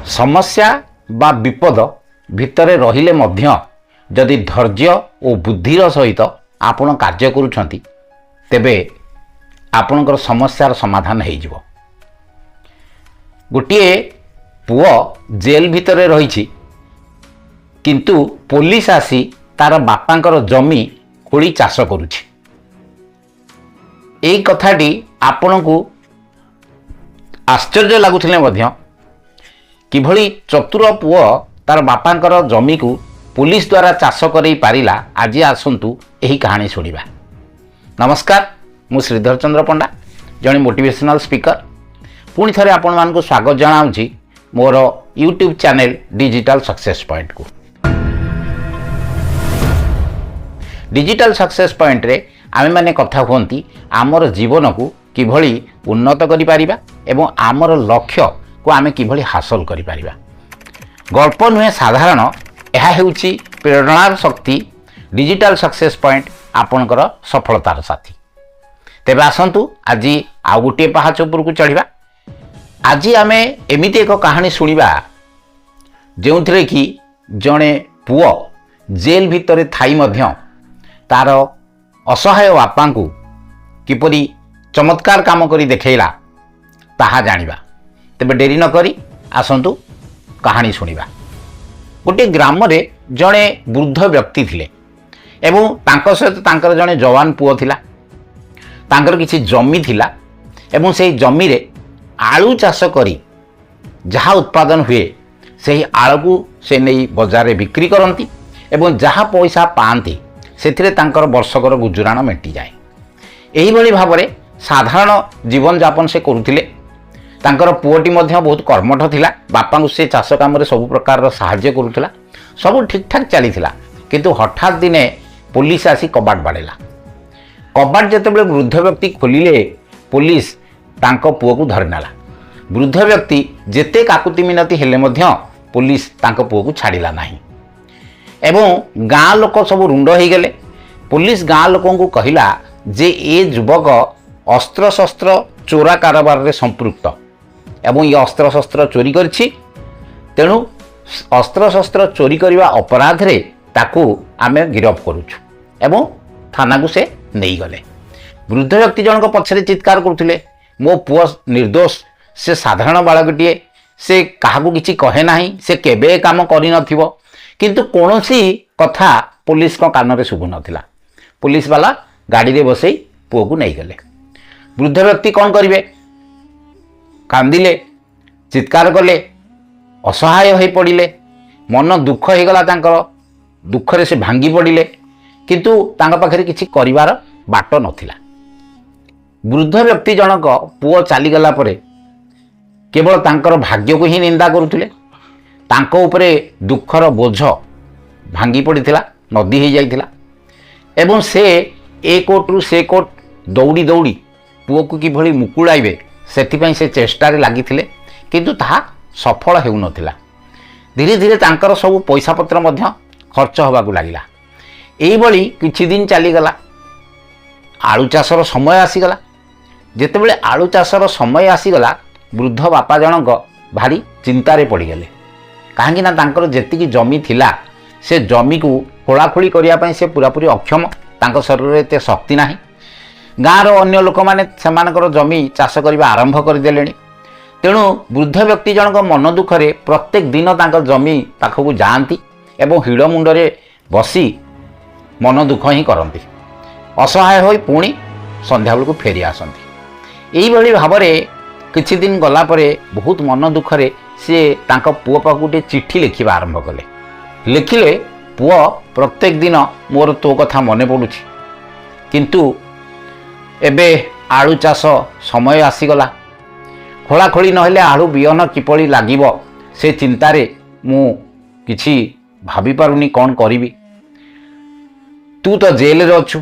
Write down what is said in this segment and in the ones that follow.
समस्या बा विपद भितर रहिले मध्य जदि धैर्य और बुद्धिर सहित आपण कार्य करूछंती तेबे आपणकर समस्यार समाधान हो जिवो। गोटिए पुओ जेल भितर रही किंतु पुलिस आसी तार बापांकर जमी खोली चाष करुछि। एई कथाटी आपण को आश्चर्य लगुथिले मध्य किभली चतुर पुओ तार बापांकर जमी को पुलिस द्वारा चाष करई पारिला आज आसंतु एही कहानी सुनिबा। नमस्कार, मु श्रीधर चंद्र पंडा जने मोटिवेशनल स्पीकर पुणी थरे आपण मानकु स्वागत जनाउछि मोर YouTube channel digital success point को। डिजिटल सक्सेस पॉइंट रे आमे माने कथा होंती आमर जीवन को किभली उन्नत करि पारिबा एवं आमर लक्ष्य को आमे किभली हासिल करि पारिबा। गल्प नुहे साधारण यह हेउछि प्रेरणार शक्ति। डिजिटल सक्सेस पॉइंट आपणकर सफलतार साथी। तेबे आसंतु आज आउ गोटे पहाच उपर को चढ़िबा। आज आमे एमिति एक कहानी सुनिबा जोंथरे कि जणे पुओ जेल भितर थाई मध्य तार असहाय बापा को किपरि चमत्कार काम करी देखैला ताहा जानिबा। तेबे डेरी न करी आसंतु कहानी सुनिबा। गोटे ग्राम रे जणे वृद्ध व्यक्ति थिले एवं तांको सहित तांकर जणे जवान पुओ थिला। तांकर किछि जमी थिला एवं सेही जमी रे आलू चाष करी जहाँ उत्पादन हुए सेही आलू को से नहीं बजार रे बिक्री करती एवं जहाँ पैसा पाती से तांकर वर्षकर गुजराण मेटी जाए। एही भली भाबरे साधारण जीवन यापन से करुथिले। तांकर पुओटी मध्य बहुत कर्मठ थिला। बापा को से चाष काम रे सब प्रकार साहाय्य करुथिला। सब ठीक ठाक चलीथिला किंतु हठात दिने पुलिस आसी कबाट बाड़ेला। कबाट जेतेबेले वृद्ध व्यक्ति खोलिले पुलिस तांको पुओ को धरि नेला। वृद्ध व्यक्ति जेते काकुति मिनती हेले मध्य पुलिस तांको पुओ को छाड़िला नाही एवं गाँ लोक सब रुंड हो गले। पुलिस गाँ लोकों को कहला जे ए युवक अस्त्र शस्त्र चोरा कारोबार रे संपृक्त एवं ये अस्त्र शस्त्र चोरी करछि, तेणु अस्त्र शस्त्र चोरी करने अपराध रे ताकू आमे गिरफ करूछु एवं थाना को से नहीं गले। वृद्ध व्यक्ति जनक पछरे चित्कार करथिले, मो पुओ निर्दोष, से साधारण बालकटीए, से काहाकू किछि कहे नाही, से केबे काम करि नथिबो, किंतु कोनोसी कथा पुलिस को कान रे सुबु नथिला। पुलिस वाला गाड़ी रे बसई पुओ को नहीं गले। वृद्ध व्यक्ति कौन करिवे, कांदिले, चित्कार कले, असहाय हो पड़िले, मन दुख हो गला तांकर। दुख रे से भांगी पड़िले किंतु तांका पाखरे किछि करिवार बाट नथिला। वृद्ध व्यक्ति जनक पुओ चली गला परे केवल तांकर भाग्य को ही निंदा करुथिले। तांको उपरे दुखर बोझ भांगी पड़िथिला, नदी हो जाइथिला एवं से ए कोर्ट रु से कोर्ट दौड़ी दौड़ी पुओ को किभली मुकुड़ाइबे सेथिपई से चेष्टा रे लागिथिले किंतु ताहा सफल हेउ नथिला। धीरे धीरे तांकर सब पैसा पत्र मध्य खर्च होबाकू लागिला। एई बळी किछि दिन चली गला। आलू चाषर समय आसीगला। जेतेबेले आलू चाषर समय आसीगला वृद्ध बापा जनक भारी चिंतारे पड़गले। कहीं तांकर जेतिकी जमी थिला से जमी को खोलाखोली करने से पूरापूरी अक्षम। तांकर शरीर में एते शक्ति नाही। गाँव अन्य लोक मैंने सेमानकर जमी चाष करने आरंभ करदे। तेणु वृद्ध व्यक्ति जनक मन दुखरे प्रत्येक दिन तांकर जमी पाखक जाती एवं हिड़ मुंडरे बसी मन दुख ही करती। असहाय हो पुणी संध्या बेलू फेरी आसती। यही भाव में किछि दिन गला परे बहुत मन दुखरे सी तांको पुओ पाखु गोटे चिट्ठी लिखा आरंभ कले। लिखिले, पुओ प्रत्येक दिन मोर तो कथा मने पड़ुछि किंतु एबे आलू चाष समय आसीगला। खोलाखोली नहेले आलू बिहन किपरि लागिबो से चिंतारे मु किछि भाबी पारुनी कौन करिवि। तू तो जेल रे अछु,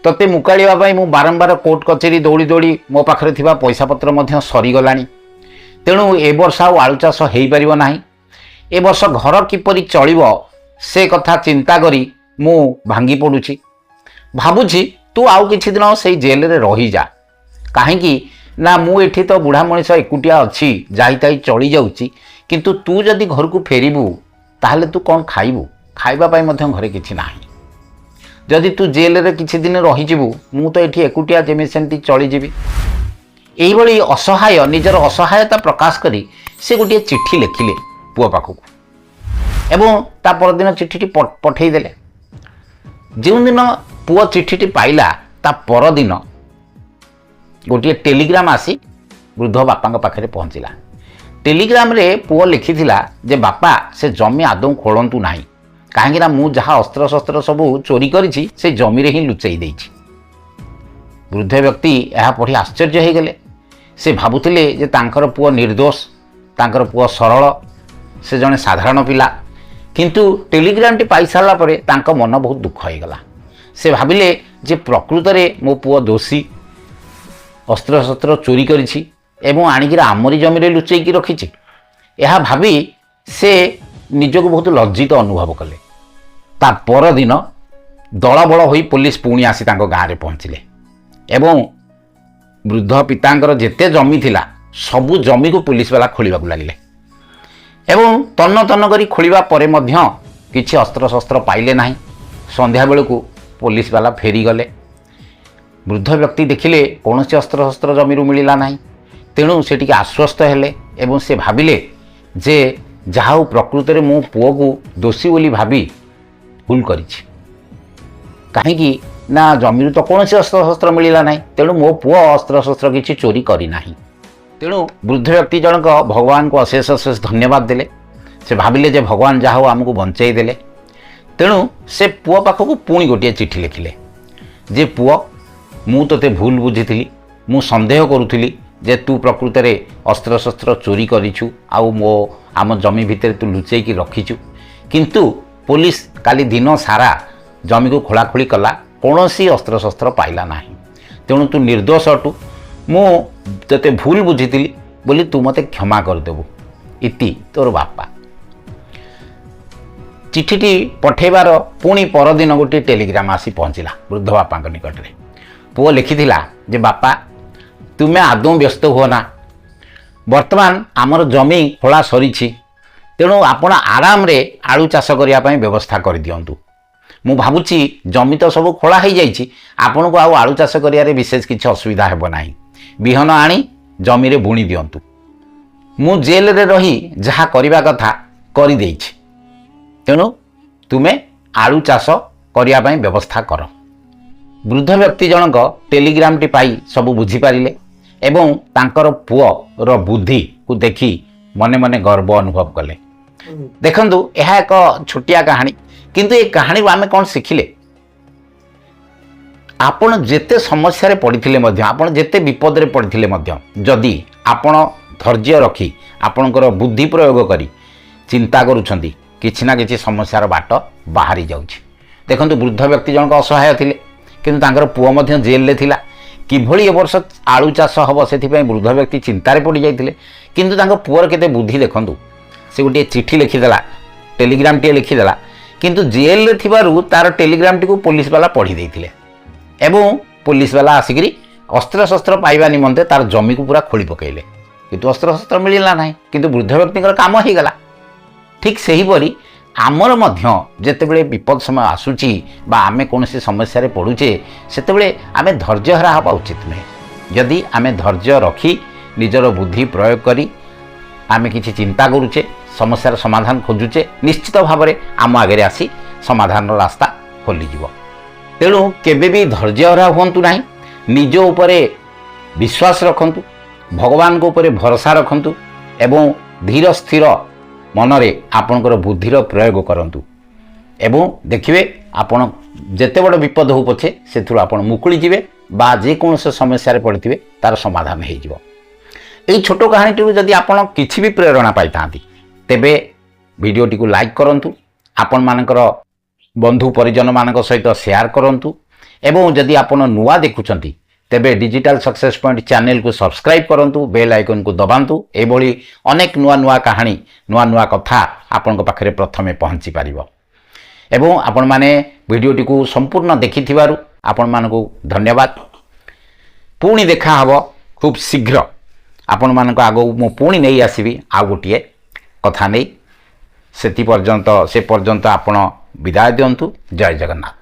तते मुकालिबा पई मु बारंबार कोर्ट कचेरी दौड़ी दौड़ी मो पाखरे थिबा पैसा पत्र मध्य सरी गलानी। तेणु ए वर्ष आलू चाष हेई परिबो नाही। ए वर्ष घर किपरि चलिबो से कथा चिंता करी मु भांगी पड़ुछि। भाबुछि तू आउ किछि दिन से जेल रे रही जा। कहीं ना मु एठी तो बुढ़ा मनीष एकुटिया अच्छी जाई ताई चली जाउची किंतु तू जदि घर को फेरबू ताहले तू कौन खाइबू खाइबा पाई मध्य घरे किछि नाही जदि तू जेल रे किछि दिन रहिजिबू मु तो एठी एकुटिया जेमि सेमति चलीजिबी एही भली असहाय निजर असहायता प्रकाश करी से गोटे चिट्ठी लिखिले पुओ पाखकू एवं ता परदिन चिट्ठी पठेई देले जो दिन पुओ चिट्ठी पाइला ता परदिन गोटे टेलीग्राम आसी वृद्ध बापा पाखे पहुँचला टेलीग्राम रे पुओ लिखिथिला जे बापा से जमी आदौ खोलंतु नाही कहीं मु जहाँ अस्त्र शस्त्र सब चोरी करी से जमी रे ही लुचाई देछि वृद्ध व्यक्ति यह पढ़ी आश्चर्य हो गले से भाबुथिले जे तांकर पुओ निर्दोष तांकर पुओ सरल से जने साधारण पिला किंतु टेलीग्राम टी पाई सारा पर तांका मन बहुत दुख हो गला से भाविले जे प्रकृत रे मो पुओ दोषी अस्त्र शस्त्र चोरी करिछि एवं आणिक आमरी जमी लुचेकी रखी यह भावी से निजक बहुत लज्जित अनुभव कले ता पर दिन दलबल हो पुलिस पुणी आसी गाँव में पहुँचले एवं वृद्ध पितांकर जेते जमी थिला सबु जमी को पुलिस वाला खोलिबा लगिले एवं तन्न तन्न करी खोलिबा परे मध्य किछि अस्त्र शस्त्र पाइले नाही संध्या बेलू पुलिस वाला फेरी गले वृद्ध व्यक्ति देखिले कौन से अस्त्र शस्त्र जमीरू मिलला नाही तेणु से टिके आश्वस्त हेले एवं से भाविले जे जहाँ प्रकृत में मो पुओ को दोषी बोली भावी भूल करिछि कहीं ना जमीरू तो कौन से अस्त्र शस्त्र मिलला नाही तेणु मो पुओ अस्त्र शस्त्र किछि चोरी करी नाही तेणु वृद्ध व्यक्ति जनक भगवान को अशेष अशेष धन्यवाद देले से भाविले जे भगवान जहाँ आमको बंचाई देले तेणु से पुओ पाखक पुणी गोटे चिठी लिखिले जे पुओ मु तोते भूल बुझी मु संदेह करुली जे तू प्रकृत में अस्त्र शस्त्र चोरी करिछु आउ मो आम जमी भितर तू लुचेकी रखीचु किंतु पुलिस काली दिन सारा जमी को खोलाखोली कला कौन सी अस्त्र शस्त्र पाइला नाही तेणु तू निर्दोष अटु मु तोते भूल बुझी बोली तू मते क्षमा करदेबू इति तोर बापा चिठीटी पठेबार पुणी परदिन गोटे टेलीग्राम आसी पहुँचला वृद्ध बापा निकट में पुओ लिखिथिला जे बापा तुम्हें आदौ व्यस्त हुआ ना वर्तमान आमर जमी खोला सरी तेणु आपण आराम रे आलू चाष करने व्यवस्था कर दिंतु मु भावुची जमी तो सब खोला हो जाइए आपण को आलू चाष करियारे विशेष किसी असुविधा हेब नाही बिहन आनी जमी रे बुणी दिंतु मु जेल रे रही जहा करबा कथा करि देछि तेणु तुम्हें आलू चाष करने व्यवस्था कर वृद्ध व्यक्ति जनक टेलीग्राम टी पाई सब बुझीपारे एवं तांकर पुओ रो बुद्धि को देखी मने मने गर्व अनुभव कले देखंतु यह एक छोटिया कहानी किंतु ये कहानी आमे कौन शिखिले आपण जेते समस्या रे पड़िथिले मध्य आपण जेते विपद रे पड़िथिले मध्य जदि आपण धैर्य रखी आपणकर बुद्धि प्रयोग करी चिंता करूछंती किछि ना किछि समस्यार बाट बाहरी जाउछि देखंतु वृद्ध व्यक्ति जनक असहाय थिले किंतु तांकर पुओ मध्य जेल ले थिला किभଳି ए वर्ष आलू चाष हम से वृद्ध व्यक्ति चिंतार पड़ जाते किंतु तांको पुअर केते बुद्धि देखंतु से गोटे चिठी लिखिदेला टेलीग्राम टे लिखिदेला किंतु जेल रे थिबारु तार टेलीग्राम टी को पुलिस वाला पढ़ी देथिले एवं पुलिस वाला आसिकरी अस्त्र शस्त्र पाइबा निमंते तार जमी को पूरा खोली पकेइले किंतु अस्त्र शस्त्र मिलला नाही किंतु वृद्ध व्यक्ति काम हो गला ठीक सही परी आमर मध्य जेतेबेले विपद समय आसुची बा आमे कोनोसी समस्या रे पड़ुचे सेतेबेले आमे धैर्य हरा हवा उचित नहीं यदि आमे धैर्य रखी निजर बुद्धि प्रयोग करी आमे किछि चिंता करूचे समस्यार समाधान खोजुचे निश्चित भाव में आम आगे आसी समाधान रास्ता खोली जीवो तेणु केबे भी धैर्य हरा हुंतु नाही निज उपरे विश्वास रखंतु भगवान को उपरे भरोसा रखंतु एवं धीर स्थिर मनरे आपणकर बुद्धिर प्रयोग करंतु एवं देखिए आपण जेते बड़ विपद हो पछे सेथुर आपण मुकुली जिवे बा जे कोनसे समस्या रे पड़िथिबे तार समाधान हे जिवो एई छोटो कहानीटी जदि आपण किछि भी प्रेरणा पाइथांती तेबे वीडियोटी को लाइक करंतु आपण मानकर बंधु परिजन मानक सहित शेयर करंतु एवं जदि आपण नुआ देखुचंती तेबे डिजिटल सक्सेस पॉइंट चैनल को सब्सक्राइब करंतु बेल आइकन को दबांतु एभली अनेक नुआ नुआ कहानी नुआ नुआ कथा आपन पाखरे प्रथमे पहुंची पारिबो एवं आपण माने वीडियोटी को संपूर्ण देखिथिबारु आपण मानको धन्यवाद पुणी देखा हबो खूब शीघ्र आपण मानको आगो मो पुणी नहीं आसीबी आ गोटिए କଥା ନେଇ ସେ ପର୍ଯ୍ୟନ୍ତ ଆପଣ ବିଦାୟ ଦିଅନ୍ତୁ। ଜୟ ଜଗନ୍ନାଥ।